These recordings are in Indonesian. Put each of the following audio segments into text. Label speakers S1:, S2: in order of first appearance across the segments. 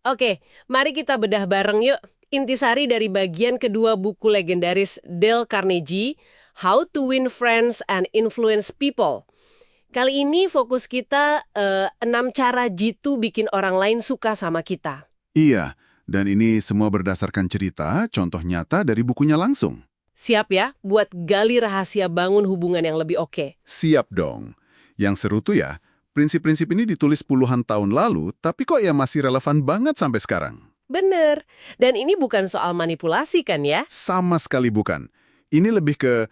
S1: Oke, mari kita bedah bareng yuk. Intisari dari bagian kedua buku legendaris Dale Carnegie, How to Win Friends and Influence People. Kali ini fokus kita 6 cara jitu bikin orang lain suka sama kita.
S2: Iya, dan ini semua berdasarkan cerita, contoh nyata dari bukunya langsung.
S1: Siap ya, buat gali rahasia bangun hubungan yang lebih oke.
S2: Siap dong. Yang seru tuh ya, prinsip-prinsip ini ditulis puluhan tahun lalu, tapi kok ya masih relevan banget sampai sekarang?
S1: Bener, dan ini bukan soal manipulasi kan ya?
S2: Sama sekali bukan. Ini lebih ke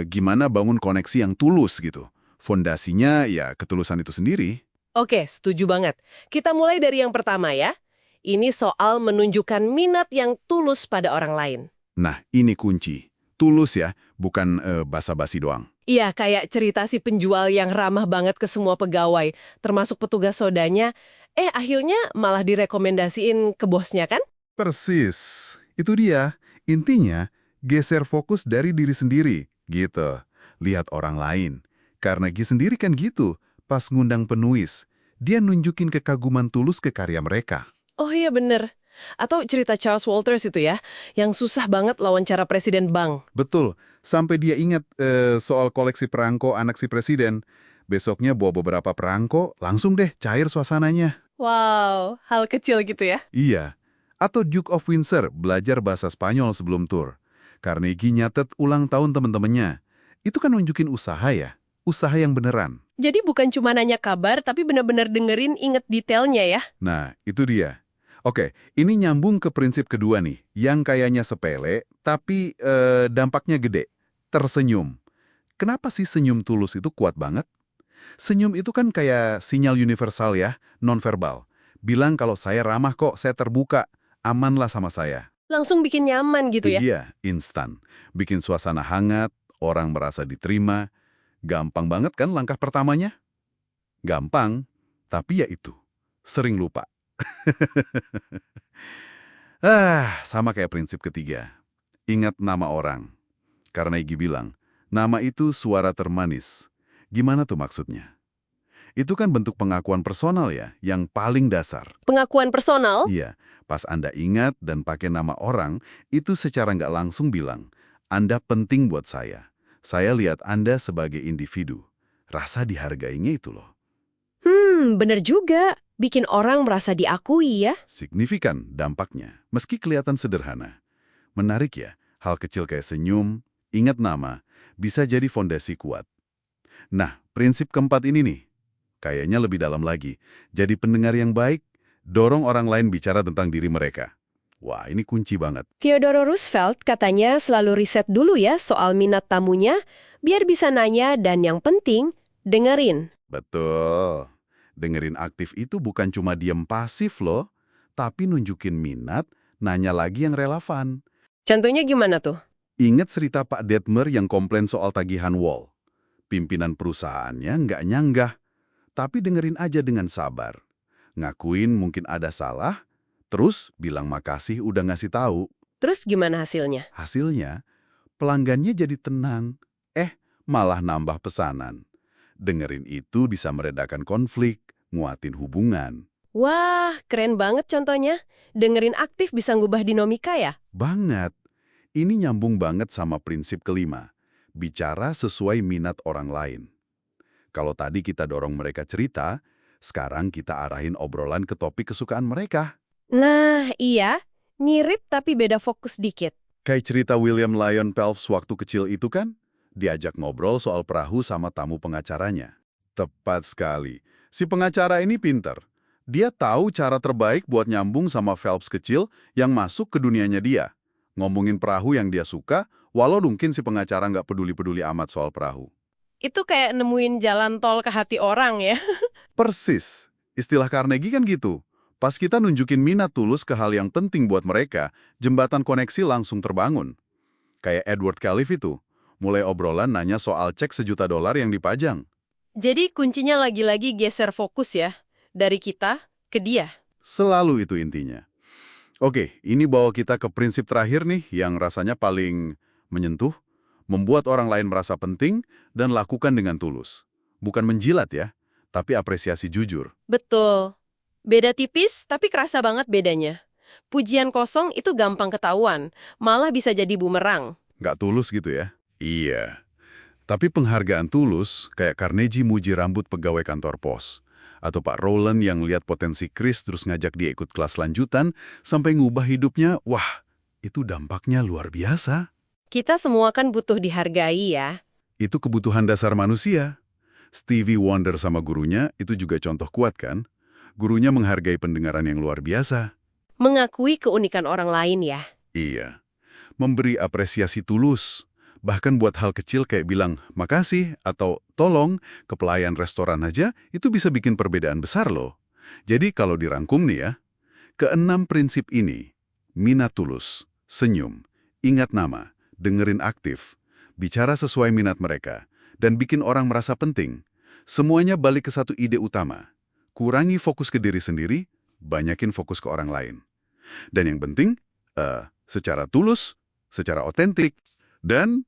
S2: gimana bangun koneksi yang tulus gitu. Fondasinya ya ketulusan itu sendiri.
S1: Oke, setuju banget. Kita mulai dari yang pertama ya. Ini soal menunjukkan minat yang tulus pada orang lain.
S2: Nah, ini kunci. Tulus ya, bukan basa-basi doang.
S1: Iya, kayak cerita si penjual yang ramah banget ke semua pegawai, termasuk petugas sodanya. Akhirnya malah direkomendasiin ke bosnya kan?
S2: Persis. Itu dia. Intinya, geser fokus dari diri sendiri. Gitu. Lihat orang lain. Carnegie sendiri kan gitu. Pas ngundang penulis, dia nunjukin kekaguman tulus ke karya mereka.
S1: Oh iya bener. Atau cerita Charles Walters itu ya, yang susah banget wawancara presiden bank.
S2: Betul. Sampai dia ingat soal koleksi perangko anak si presiden. Besoknya bawa beberapa perangko, langsung deh cair suasananya.
S1: Wow, hal kecil gitu ya.
S2: Iya. Atau Duke of Windsor belajar bahasa Spanyol sebelum tur. Carnegie nyatet ulang tahun teman-temannya. Itu kan nunjukin usaha ya. Usaha yang beneran.
S1: Jadi bukan cuma nanya kabar, tapi benar-benar dengerin inget detailnya ya.
S2: Nah, itu dia. Oke, ini nyambung ke prinsip kedua nih. Yang kayaknya sepele, tapi dampaknya gede. Tersenyum. Kenapa sih senyum tulus itu kuat banget? Senyum itu kan kayak sinyal universal ya, nonverbal. Bilang kalau saya ramah kok, saya terbuka, amanlah sama saya.
S1: Langsung bikin nyaman gitu
S2: Itu
S1: ya.
S2: dia, instan. Bikin suasana hangat, orang merasa diterima. Gampang banget kan langkah pertamanya? Gampang, tapi ya itu. Sering lupa. Sama kayak prinsip ketiga. Ingat nama orang. Karena Igi bilang, nama itu suara termanis. Gimana tuh maksudnya? Itu kan bentuk pengakuan personal ya, yang paling dasar.
S1: Pengakuan personal?
S2: Iya, pas Anda ingat dan pakai nama orang, itu secara nggak langsung bilang, Anda penting buat saya. Saya lihat Anda sebagai individu. Rasa dihargainya itu loh.
S1: Bener juga. Bikin orang merasa diakui ya.
S2: Signifikan dampaknya, meski kelihatan sederhana. Menarik ya, hal kecil kayak senyum, ingat nama, bisa jadi fondasi kuat. Nah, prinsip keempat ini nih, kayaknya lebih dalam lagi. Jadi pendengar yang baik, dorong orang lain bicara tentang diri mereka. Wah, ini kunci banget.
S1: Theodore Roosevelt katanya selalu riset dulu ya soal minat tamunya, biar bisa nanya dan yang penting, dengerin.
S2: Betul. Dengerin aktif itu bukan cuma diem pasif loh, tapi nunjukin minat, nanya lagi yang relevan.
S1: Contohnya gimana tuh?
S2: Ingat cerita Pak Detmer yang komplain soal tagihan wall. Pimpinan perusahaannya nggak nyanggah, tapi dengerin aja dengan sabar. Ngakuin mungkin ada salah, terus bilang makasih udah ngasih tahu.
S1: Terus gimana hasilnya?
S2: Hasilnya, pelanggannya jadi tenang. Malah nambah pesanan. Dengerin itu bisa meredakan konflik, nguatin hubungan.
S1: Wah, keren banget contohnya. Dengerin aktif bisa ngubah dinamika ya?
S2: Banget. Ini nyambung banget sama prinsip kelima. Bicara sesuai minat orang lain. Kalau tadi kita dorong mereka cerita, sekarang kita arahin obrolan ke topik kesukaan mereka.
S1: Nah, iya. Mirip tapi beda fokus dikit.
S2: Kayak cerita William Lyon Phelps waktu kecil itu kan? Diajak ngobrol soal perahu sama tamu pengacaranya. Tepat sekali. Si pengacara ini pinter. Dia tahu cara terbaik buat nyambung sama Phelps kecil yang masuk ke dunianya dia. Ngomongin perahu yang dia suka, walau mungkin si pengacara nggak peduli-peduli amat soal perahu.
S1: Itu kayak nemuin jalan tol ke hati orang ya.
S2: Persis. Istilah Carnegie kan gitu. Pas kita nunjukin minat tulus ke hal yang penting buat mereka, jembatan koneksi langsung terbangun. Kayak Edward Califf itu. Mulai obrolan nanya soal cek $1 juta yang dipajang.
S1: Jadi kuncinya lagi-lagi geser fokus ya. Dari kita ke dia.
S2: Selalu itu intinya. Oke, ini bawa kita ke prinsip terakhir nih yang rasanya paling menyentuh, membuat orang lain merasa penting dan lakukan dengan tulus. Bukan menjilat ya, tapi apresiasi jujur.
S1: Betul. Beda tipis, tapi kerasa banget bedanya. Pujian kosong itu gampang ketahuan, malah bisa jadi bumerang.
S2: Nggak tulus gitu ya? Iya. Tapi penghargaan tulus, kayak Carnegie muji rambut pegawai kantor pos. Atau Pak Rowland yang lihat potensi Chris terus ngajak dia ikut kelas lanjutan sampai ngubah hidupnya, wah, itu dampaknya luar biasa.
S1: Kita semua kan butuh dihargai ya.
S2: Itu kebutuhan dasar manusia. Stevie Wonder sama gurunya itu juga contoh kuat kan? Gurunya menghargai pendengaran yang luar biasa.
S1: Mengakui keunikan orang lain ya.
S2: Iya. Memberi apresiasi tulus. Bahkan buat hal kecil kayak bilang makasih atau tolong ke pelayan restoran aja, itu bisa bikin perbedaan besar loh. Jadi kalau dirangkum nih ya, keenam prinsip ini, minat tulus, senyum, ingat nama, dengerin aktif, bicara sesuai minat mereka, dan bikin orang merasa penting. Semuanya balik ke satu ide utama. Kurangi fokus ke diri sendiri, banyakin fokus ke orang lain. Dan yang penting, secara tulus, secara otentik, dan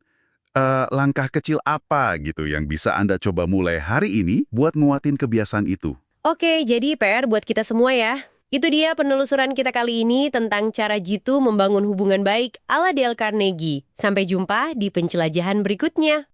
S2: langkah kecil apa gitu yang bisa Anda coba mulai hari ini buat nguatin kebiasaan itu.
S1: Oke, jadi PR buat kita semua ya. Itu dia penelusuran kita kali ini tentang cara Jitu membangun hubungan baik ala Dale Carnegie. Sampai jumpa di penjelajahan berikutnya.